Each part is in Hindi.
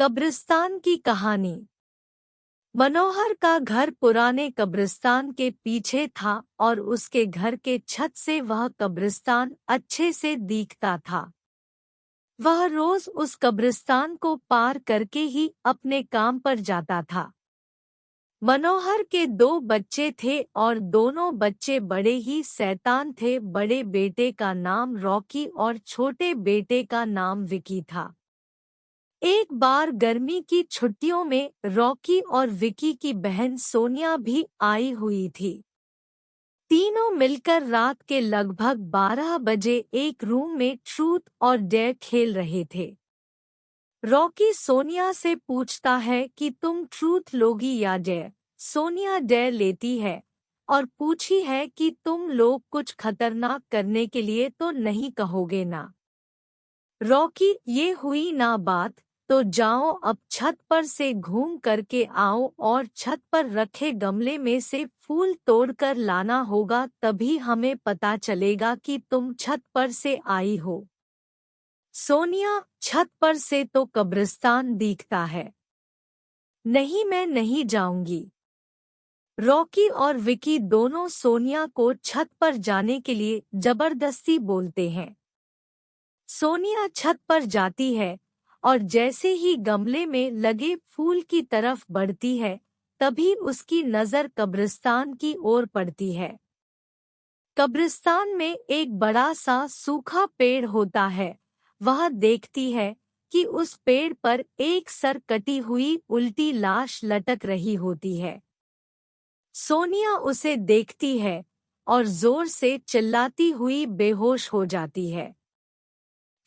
कब्रिस्तान की कहानी। मनोहर का घर पुराने कब्रिस्तान के पीछे था और उसके घर के छत से वह कब्रिस्तान अच्छे से दिखता था। वह रोज उस कब्रिस्तान को पार करके ही अपने काम पर जाता था। मनोहर के 2 बच्चे थे और दोनों बच्चे बड़े ही शैतान थे। बड़े बेटे का नाम रॉकी और छोटे बेटे का नाम विकी था। एक बार गर्मी की छुट्टियों में रॉकी और विकी की बहन सोनिया भी आई हुई थी। तीनों मिलकर रात के लगभग 12 बजे एक रूम में ट्रूथ और डेयर खेल रहे थे। रॉकी सोनिया से पूछता है कि तुम ट्रूथ लोगी या डेयर। सोनिया डेयर लेती है और पूछी है कि तुम लोग कुछ खतरनाक करने के लिए तो नहीं कहोगे ना। रॉकी, ये हुई ना बात तो जाओ अब छत पर से घूम करके आओ और छत पर रखे गमले में से फूल तोड़कर लाना होगा, तभी हमें पता चलेगा कि तुम छत पर से आई हो। सोनिया, छत पर से तो कब्रिस्तान दिखता है। नहीं, मैं नहीं जाऊंगी। रॉकी और विकी दोनों सोनिया को छत पर जाने के लिए जबरदस्ती बोलते हैं। सोनिया छत पर जाती है और जैसे ही गमले में लगे फूल की तरफ बढ़ती है, तभी उसकी नज़र कब्रिस्तान की ओर पड़ती है। कब्रिस्तान में एक बड़ा सा सूखा पेड़ होता है। वह देखती है कि उस पेड़ पर एक सर कटी हुई उल्टी लाश लटक रही होती है। सोनिया उसे देखती है और जोर से चिल्लाती हुई बेहोश हो जाती है।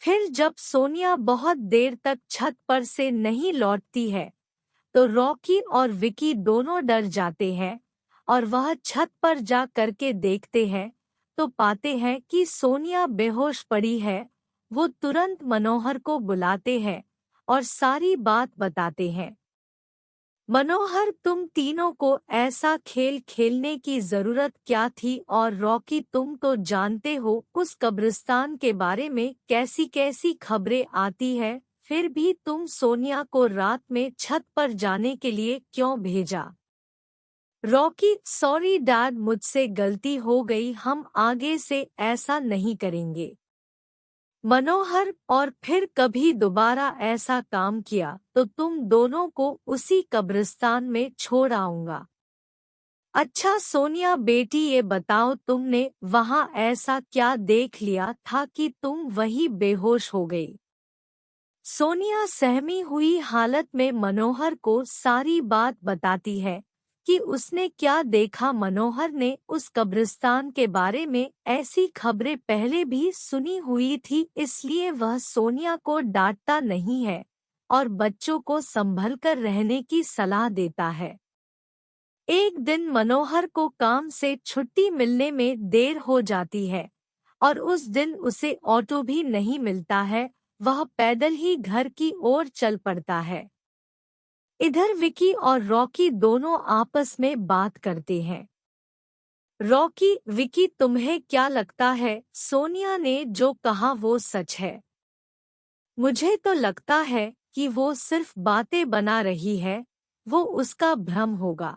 फिर जब सोनिया बहुत देर तक छत पर से नहीं लौटती है, तो रॉकी और विकी दोनों डर जाते हैं और वह छत पर जा करके देखते हैं तो पाते हैं कि सोनिया बेहोश पड़ी है। वो तुरंत मनोहर को बुलाते हैं और सारी बात बताते हैं। मनोहर, तुम तीनों को ऐसा खेल खेलने की जरूरत क्या थी? और रॉकी, तुम तो जानते हो उस कब्रिस्तान के बारे में कैसी कैसी खबरें आती है, फिर भी तुम सोनिया को रात में छत पर जाने के लिए क्यों भेजा? रॉकी, सॉरी डैड, मुझसे गलती हो गई, हम आगे से ऐसा नहीं करेंगे। मनोहर, और फिर कभी दोबारा ऐसा काम किया तो तुम दोनों को उसी कब्रिस्तान में छोड़ आऊंगा। अच्छा सोनिया बेटी, ये बताओ तुमने वहां ऐसा क्या देख लिया था कि तुम वहीं बेहोश हो गई? सोनिया सहमी हुई हालत में मनोहर को सारी बात बताती है कि उसने क्या देखा। मनोहर ने उस कब्रिस्तान के बारे में ऐसी खबरें पहले भी सुनी हुई थी, इसलिए वह सोनिया को डांटता नहीं है और बच्चों को संभलकर रहने की सलाह देता है। एक दिन मनोहर को काम से छुट्टी मिलने में देर हो जाती है और उस दिन उसे ऑटो भी नहीं मिलता है। वह पैदल ही घर की ओर चल पड़ता है। इधर विकी और रॉकी दोनों आपस में बात करते हैं। रॉकी, विकी, तुम्हें क्या लगता है सोनिया ने जो कहा वो सच है? मुझे तो लगता है कि वो सिर्फ बातें बना रही है, वो उसका भ्रम होगा।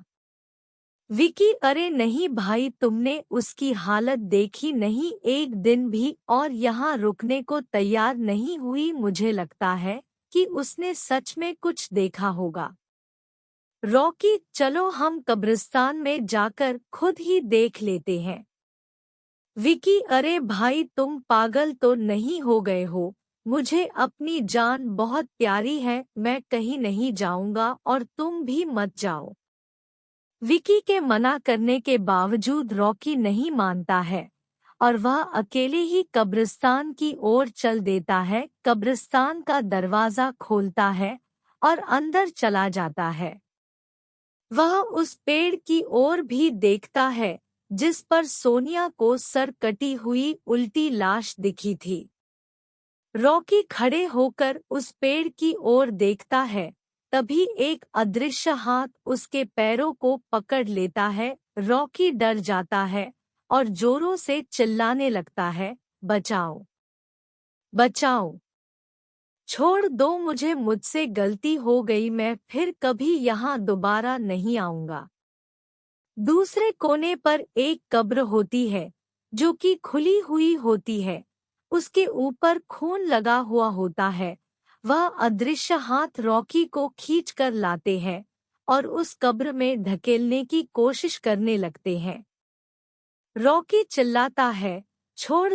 विकी, अरे नहीं भाई, तुमने उसकी हालत देखी नहीं, एक दिन भी और यहाँ रुकने को तैयार नहीं हुई। मुझे लगता है कि उसने सच में कुछ देखा होगा। रॉकी, चलो हम कब्रिस्तान में जाकर खुद ही देख लेते हैं। विकी, अरे भाई, तुम पागल तो नहीं हो गए हो? मुझे अपनी जान बहुत प्यारी है, मैं कहीं नहीं जाऊंगा और तुम भी मत जाओ। विकी के मना करने के बावजूद रॉकी नहीं मानता है और वह अकेले ही कब्रिस्तान की ओर चल देता है। कब्रिस्तान का दरवाजा खोलता है और अंदर चला जाता है। वह उस पेड़ की ओर भी देखता है जिस पर सोनिया को सर कटी हुई उल्टी लाश दिखी थी। रॉकी खड़े होकर उस पेड़ की ओर देखता है, तभी एक अदृश्य हाथ उसके पैरों को पकड़ लेता है। रॉकी डर जाता है और जोरों से चिल्लाने लगता है, बचाओ, बचाओ। छोड़ दो मुझे, मुझसे गलती हो गई, मैं फिर कभी यहाँ दोबारा नहीं आऊंगा। दूसरे कोने पर एक कब्र होती है जो कि खुली हुई होती है। उसके ऊपर खून लगा हुआ होता है। वह अदृश्य हाथ रॉकी को खींच कर लाते हैं और उस कब्र में धकेलने की कोशिश करने लगते हैं। रॉकी चिल्लाता है, छोड़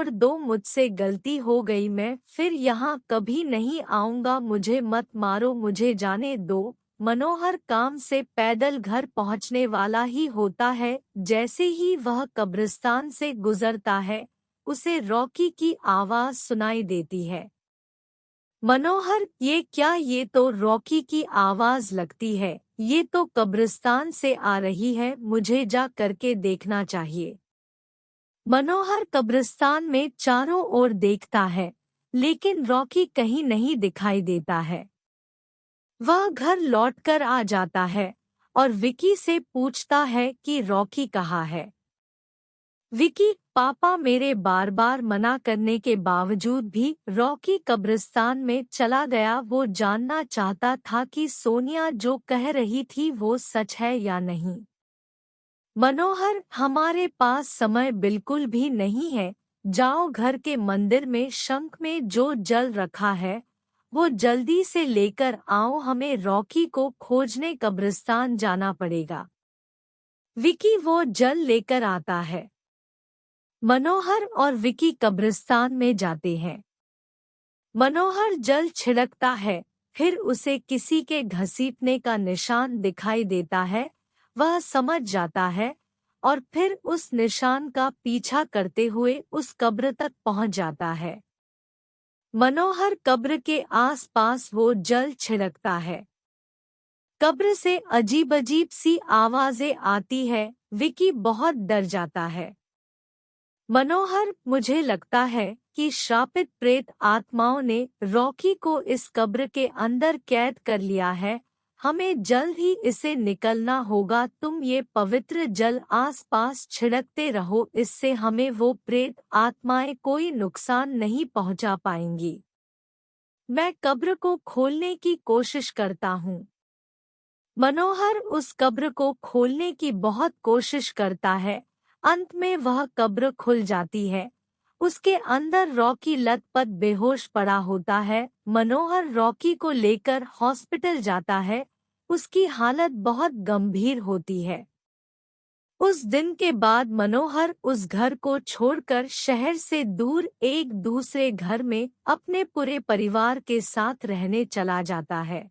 दो मुझसे गलती हो गई, मैं फिर यहाँ कभी नहीं आऊंगा, मुझे मत मारो, मुझे जाने दो। मनोहर काम से पैदल घर पहुँचने वाला ही होता है। जैसे ही वह कब्रिस्तान से गुजरता है उसे रॉकी की आवाज सुनाई देती है। मनोहर, ये क्या? ये तो रॉकी की आवाज लगती है। ये तो कब्रिस्तान से आ रही है, मुझे जा करके देखना चाहिए। मनोहर कब्रिस्तान में चारों ओर देखता है लेकिन रॉकी कहीं नहीं दिखाई देता है। वह घर लौटकर आ जाता है और विकी से पूछता है कि रॉकी कहाँ है। विकी, पापा मेरे बार बार मना करने के बावजूद भी रॉकी कब्रिस्तान में चला गया। वो जानना चाहता था कि सोनिया जो कह रही थी वो सच है या नहीं। मनोहर, हमारे पास समय बिल्कुल भी नहीं है। जाओ, घर के मंदिर में शंख में जो जल रखा है वो जल्दी से लेकर आओ, हमें रॉकी को खोजने कब्रिस्तान जाना पड़ेगा। विकी वो जल लेकर आता है। मनोहर और विकी कब्रिस्तान में जाते हैं। मनोहर जल छिड़कता है, फिर उसे किसी के घसीटने का निशान दिखाई देता है। वह समझ जाता है और फिर उस निशान का पीछा करते हुए उस कब्र तक पहुंच जाता है। मनोहर कब्र के आसपास वो जल छिड़कता है। कब्र से अजीब अजीब सी आवाजें आती है। विकी बहुत डर जाता है। मनोहर, मुझे लगता है कि श्रापित प्रेत आत्माओं ने रॉकी को इस कब्र के अंदर कैद कर लिया है। हमें जल्द ही इसे निकलना होगा। तुम ये पवित्र जल आसपास छिड़कते रहो, इससे हमें वो प्रेत आत्माएं कोई नुकसान नहीं पहुंचा पाएंगी। मैं कब्र को खोलने की कोशिश करता हूँ। मनोहर उस कब्र को खोलने की बहुत कोशिश करता है। अंत में वह कब्र खुल जाती है। उसके अंदर रॉकी लथपथ बेहोश पड़ा होता है। मनोहर रॉकी को लेकर हॉस्पिटल जाता है। उसकी हालत बहुत गंभीर होती है। उस दिन के बाद मनोहर उस घर को छोड़कर शहर से दूर एक दूसरे घर में अपने पूरे परिवार के साथ रहने चला जाता है।